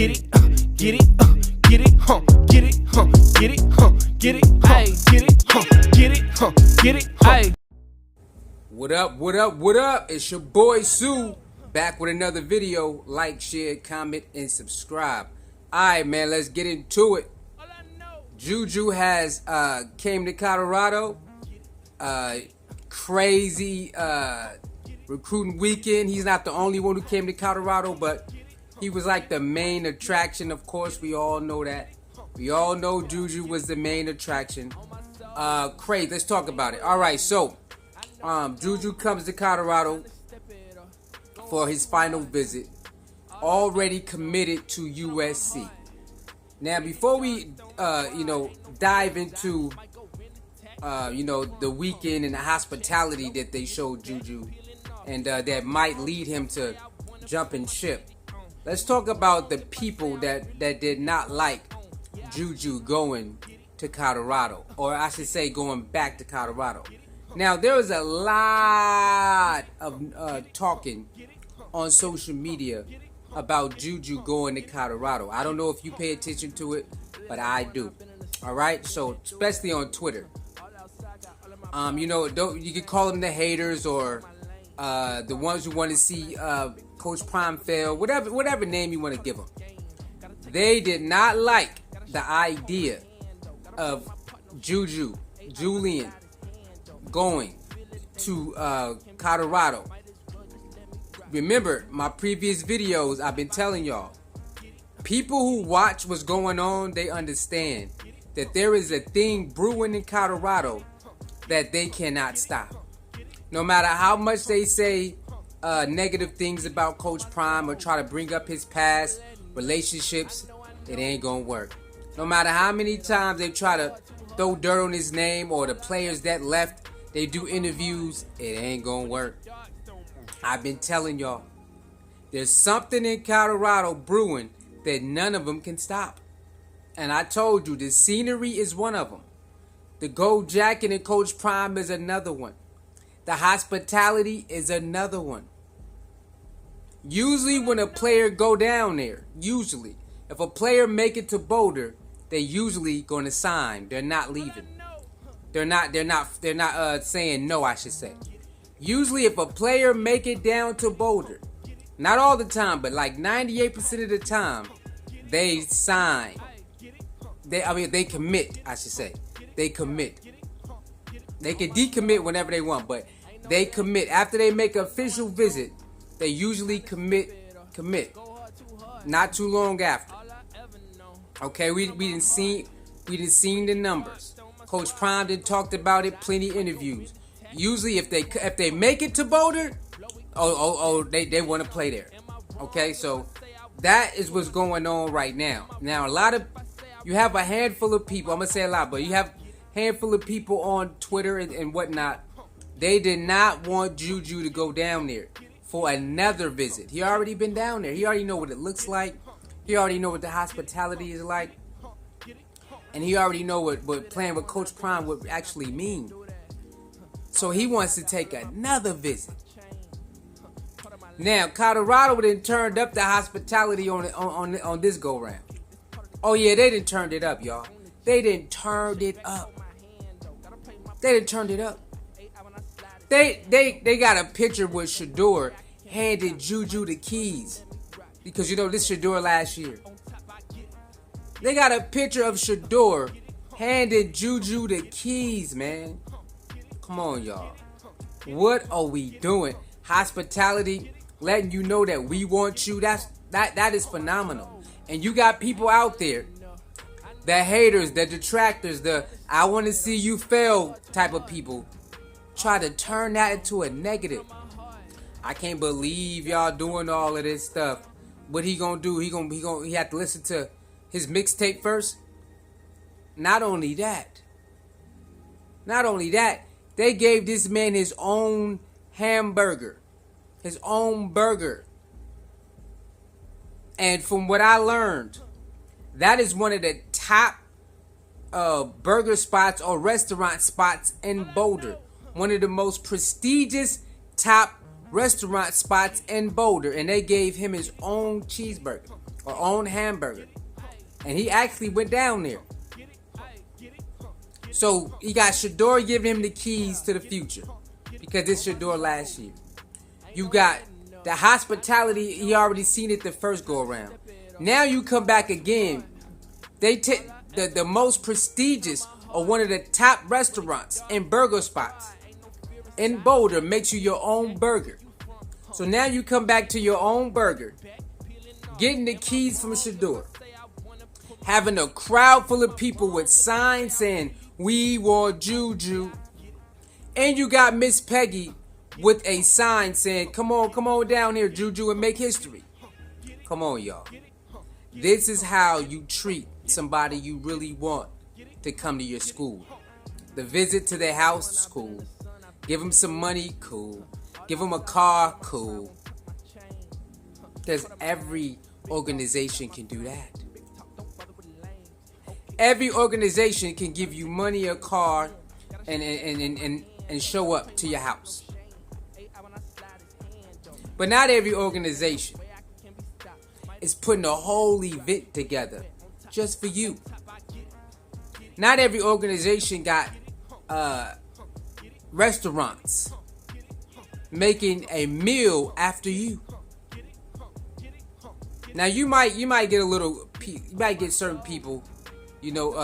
get it, get it, get it, get it, get it, get it, get it, get it, get it, hey. What up, what up, what up? It's your boy Sue, back with another video. Like, share, comment, and subscribe. Alright, man, let's get into it. Juju has came to Colorado. Crazy recruiting weekend. He's not the only one who came to Colorado, but he was like the main attraction. Of course, we all know that. We all know Juju was the main attraction. Crazy. Let's talk about it. All right, so Juju comes to Colorado for his final visit. Already committed to USC. Now, before we dive into the weekend and the hospitality that they showed Juju, and that might lead him to jumping ship, let's talk about the people that did not like Juju going to Colorado, or I should say going back to Colorado. Now, there was a lot of talking on social media about Juju going to Colorado. I don't know if you pay attention to it, but I do. All right, so especially on Twitter. You can call them the haters or the ones who want to see Coach Prime fail, whatever name you want to give them. They did not like the idea of Julian going to Colorado. Remember, my previous videos, I've been telling y'all, people who watch what's going on, they understand that there is a thing brewing in Colorado that they cannot stop. No matter how much they say negative things about Coach Prime or try to bring up his past relationships, it ain't gonna work. No matter how many times they try to throw dirt on his name or the players that left, they do interviews, it ain't gonna work. I've been telling y'all, there's something in Colorado brewing that none of them can stop. And I told you, the scenery is one of them. The gold jacket and Coach Prime is another one. The hospitality is another one. Usually when a player go down there, if a player make it to Boulder, they usually going to sign. They're not leaving. They're not saying no, I should say. Usually if a player make it down to Boulder, not all the time, but like 98% of the time, they sign. They commit, I should say. They commit. They can decommit whenever they want, but they commit. After they make an official visit, they usually commit. Not too long after. Okay, we didn't see the numbers. Coach Prime did talked about it, plenty of interviews. Usually if they make it to Boulder, they want to play there. Okay, so that is what's going on right now. Now you have a handful of people, I'm gonna say a lot, but you have a handful of people on Twitter and whatnot. They did not want Juju to go down there for another visit. He already been down there. He already know what it looks like. He already know what the hospitality is like. And he already know what playing with Coach Prime would actually mean. So he wants to take another visit. Now, Colorado then turned up the hospitality on this go round. Oh yeah, they done turned it up, y'all. They done turned it up. They got a picture with Shedeur handed Juju the keys. Because this Shedeur last year. They got a picture of Shedeur handed Juju the keys, man. Come on, y'all. What are we doing? Hospitality, letting you know that we want you. That is phenomenal. And you got people out there, the haters, the detractors, the I want to see you fail type of people, try to turn that into a negative. I can't believe y'all doing all of this stuff. What he gonna do? He have to listen to his mixtape first. Not only that, they gave this man his own hamburger, his own burger. And from what I learned, that is one of the top burger spots or restaurant spots in Boulder. One of the most prestigious top restaurant spots in Boulder. And they gave him his own cheeseburger. or own hamburger. And he actually went down there. So he got Shedeur giving him the keys to the future, because it's Shedeur last year. You got the hospitality, he already seen it the first go around. Now you come back again. They take the most prestigious or one of the top restaurants and burger spots in Boulder makes you your own burger. So now you come back to your own burger, getting the keys from Shedeur, having a crowd full of people with signs saying, "We want Juju." And you got Miss Peggy with a sign saying, come on down here, Juju, and make history. Come on, y'all. This is how you treat somebody you really want to come to your school. The visit to their house, cool. Give them some money, cool. Give them a car, cool. Because every organization can do that. Every organization can give you money, a car, and show up to your house. But not every organization is putting a whole event together just for you. Not every organization got restaurants making a meal after you. Now you might get certain people,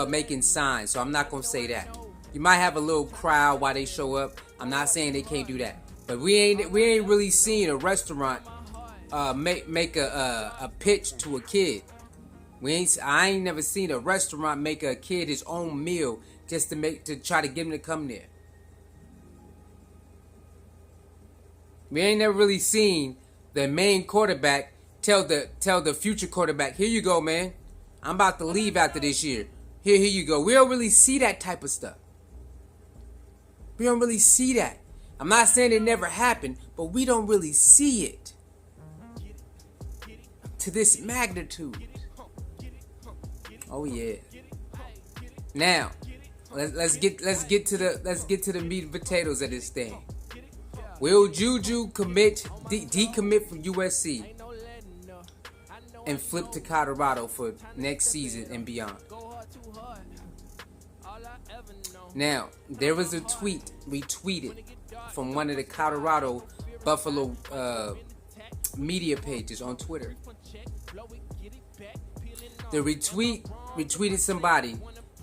making signs. So I'm not gonna say that. You might have a little crowd while they show up. I'm not saying they can't do that. But we ain't really seen a restaurant make a pitch to a kid. I ain't never seen a restaurant make a kid his own meal just to try to get him to come there. We ain't never really seen the main quarterback tell the future quarterback, "Here you go, man. I'm about to leave after this year. Here you go." We don't really see that type of stuff. We don't really see that. I'm not saying it never happened, but we don't really see it to this magnitude. Oh yeah. Now, let's get to the meat and potatoes of this thing. Will Juju decommit from USC and flip to Colorado for next season and beyond? Now, there was a tweet retweeted from one of the Colorado Buffalo media pages on Twitter. The retweeted somebody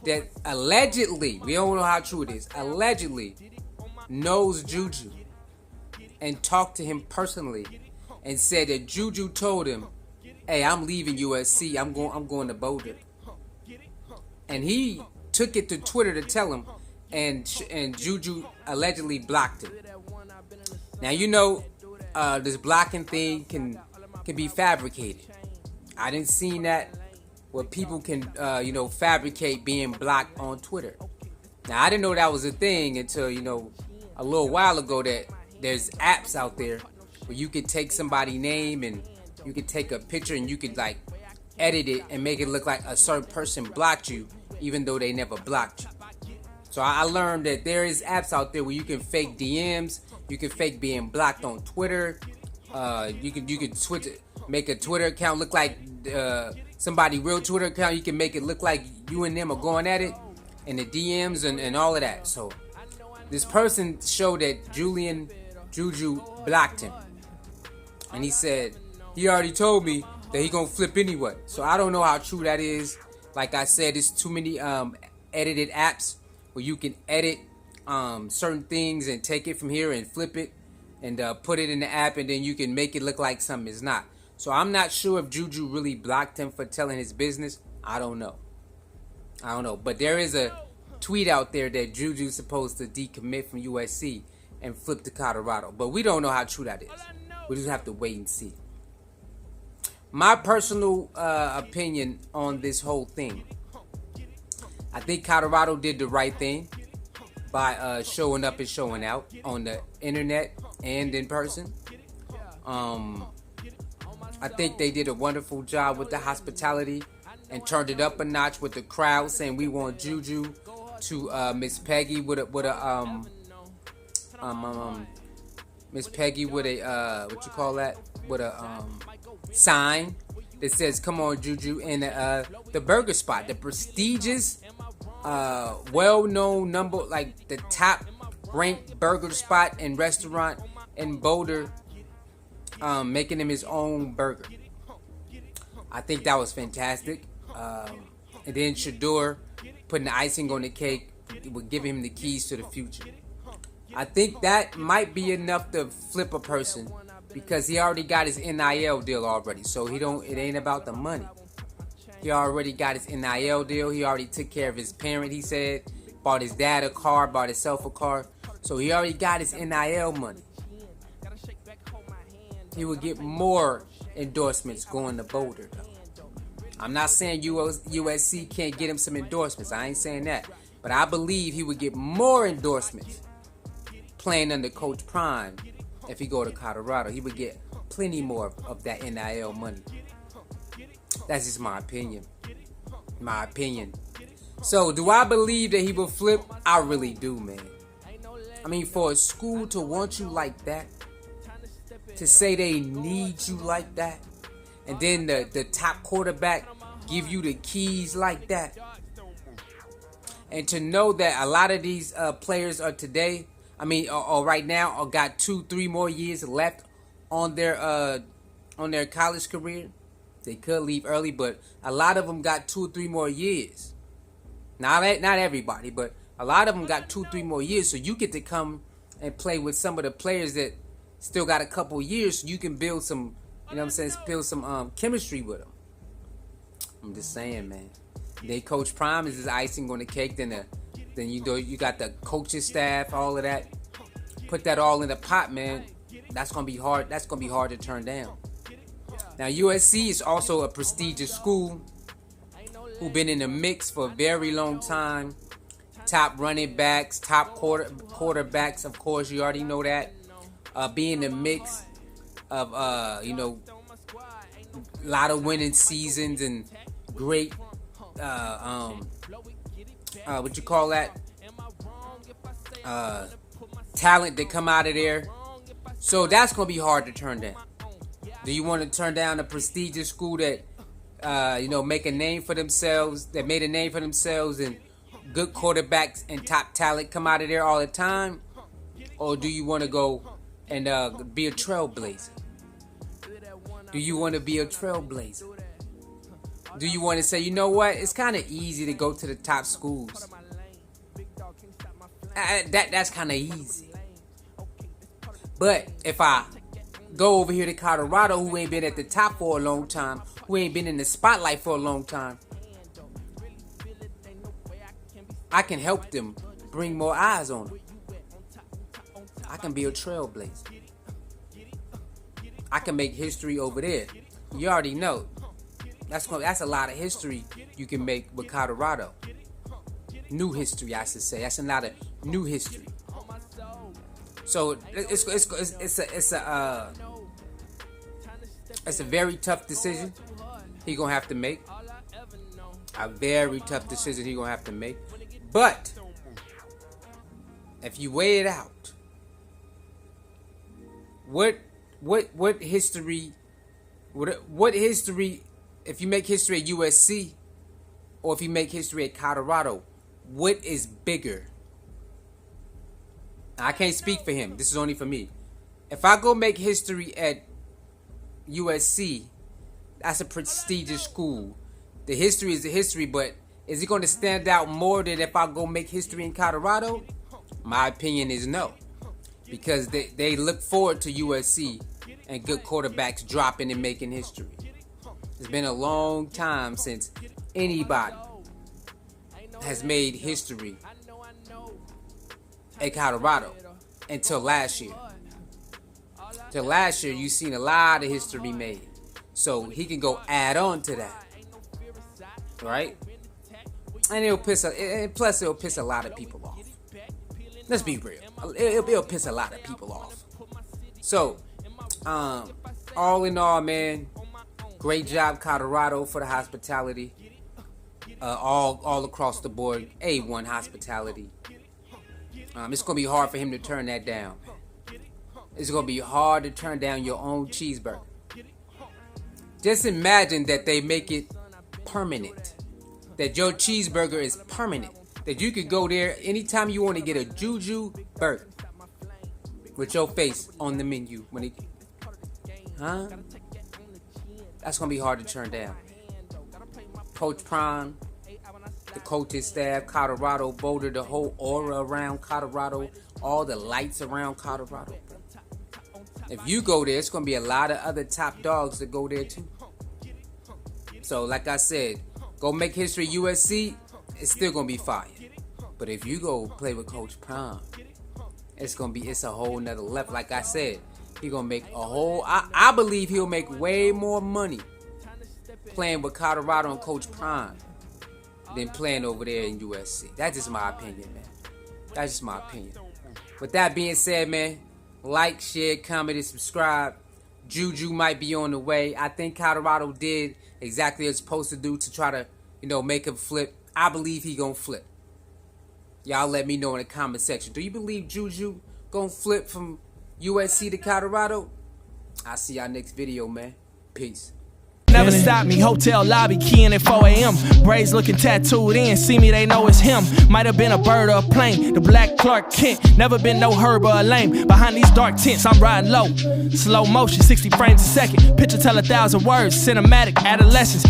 that allegedly, we don't know how true it is, allegedly knows Juju and talked to him personally and said that Juju told him, "Hey, I'm leaving USC. I'm going to Boulder." And he took it to Twitter to tell him, and Juju allegedly blocked him. Now this blocking thing can be fabricated. I didn't see that where people can fabricate being blocked on Twitter. Now I didn't know that was a thing until a little while ago that there's apps out there where you could take somebody's name and you could take a picture and you could edit it and make it look like a certain person blocked you even though they never blocked you. So I learned that there is apps out there where you can fake DMs, you can fake being blocked on Twitter. You can switch it, make a Twitter account look like somebody real Twitter account. You can make it look like you and them are going at it in the DMs and all of that. So this person showed that Juju blocked him, and he said he already told me that he gonna flip anyway. So I don't know how true that is. Like I said, there's too many edited apps where you can edit certain things and take it from here and flip it and put it in the app, and then you can make it look like something is not. So I'm not sure if Juju really blocked him for telling his business. I don't know. But there is a tweet out there that Juju's supposed to decommit from USC and flip to Colorado. But we don't know how true that is. We just have to wait and see. My personal opinion on this whole thing, I think Colorado did the right thing by showing up and showing out on the internet and in person. I think they did a wonderful job with the hospitality and turned it up a notch with the crowd saying we want Juju, to Miss Peggy with a Miss Peggy with a sign that says "Come on, Juju," and the burger spot, the prestigious, well-known like the top-ranked burger spot and restaurant in Boulder, making him his own burger. I think that was fantastic. And then Shedeur putting the icing on the cake would give him the keys to the future. I think that might be enough to flip a person, because he already got his NIL deal already. So it ain't about the money. He already got his NIL deal. He already took care of his parent, he said. Bought his dad a car, bought himself a car. So he already got his NIL money. He would get more endorsements going to Boulder, though. I'm not saying USC can't get him some endorsements. I ain't saying that. But I believe he would get more endorsements playing under Coach Prime. If he go to Colorado, he would get plenty more of that NIL money. That's just my opinion. So, do I believe that he will flip? I really do, man. I mean, for a school to want you like that, to say they need you like that, and then the top quarterback give you the keys like that, and to know that a lot of these players are today, or right now, or got 2-3 more years left on their college career. They could leave early, but a lot of them got 2 or 3 more years. Not everybody, but a lot of them got 2-3 more years. So you get to come and play with some of the players that still got a couple years. So you can build some, build some chemistry with them. I'm just saying, man. Then Coach Prime is his icing on the cake. Then you got the coaching staff, all of that. Put that all in the pot, man. That's gonna be hard. That's gonna be hard to turn down. Now USC is also a prestigious school who've been in the mix for a very long time. Top running backs, top quarterbacks, of course, you already know that. Be in the mix of a lot of winning seasons and great what you call that? Talent that come out of there. So that's gonna be hard to turn down. Do you want to turn down a prestigious school that make a name for themselves, that made a name for themselves, and good quarterbacks and top talent come out of there all the time? Or do you want to go and be a trailblazer? Do you want to be a trailblazer? Do you want to say, you know what? It's kind of easy to go to the top schools. That's kind of easy. But if I go over here to Colorado, who ain't been at the top for a long time, who ain't been in the spotlight for a long time, I can help them bring more eyes on them. I can be a trailblazer. I can make history over there. You already know. That's a lot of history you can make with Colorado. New history, I should say. That's a lot of new history. So it's a very tough decision he gonna have to make. A very tough decision he gonna have to make. But if you weigh it out, what history? If you make history at USC, or if you make history at Colorado, what is bigger? Now, I can't speak for him. This is only for me. If I go make history at USC, that's a prestigious school. The history is the history, but is it going to stand out more than if I go make history in Colorado? My opinion is no. Because they look forward to USC and good quarterbacks dropping and making history. It's been a long time since anybody has made history at Colorado until last year. Till last year, you've seen a lot of history made. So he can go add on to that. Right? And plus it'll piss a lot of people off. Let's be real. It'll piss a lot of people off. So, all in all, man, great job, Colorado, for the hospitality. All across the board, A1 hospitality. It's gonna be hard for him to turn that down. It's gonna be hard to turn down your own cheeseburger. Just imagine that they make it permanent. That your cheeseburger is permanent. That you could go there anytime you want to get a Juju burger with your face on the menu. That's gonna be hard to turn down. Coach Prime, the coaching staff, Colorado, Boulder, the whole aura around Colorado, all the lights around Colorado. If you go there, it's gonna be a lot of other top dogs that go there too. So, like I said, go make history USC. It's still gonna be fire. But if you go play with Coach Prime, it's a whole nother level. Like I said, he gonna make a whole. I believe he'll make way more money playing with Colorado and Coach Prime than playing over there in USC. That's just my opinion, man. That's just my opinion. With that being said, man, like, share, comment, and subscribe. Juju might be on the way. I think Colorado did exactly what it's supposed to do to try to, make him flip. I believe he gonna flip. Y'all let me know in the comment section. Do you believe Juju gonna flip from USC to Colorado? I'll see y'all next video, man. Peace. Never stop me, hotel lobby, keying at 4 a.m. Braids looking tattooed in, see me, they know it's him. Might have been a bird or a plane, the black Clark Kent. Never been no herb or a lame. Behind these dark tents, I'm riding low. Slow motion, 60 frames a second. Picture tell 1,000 words, cinematic, adolescence.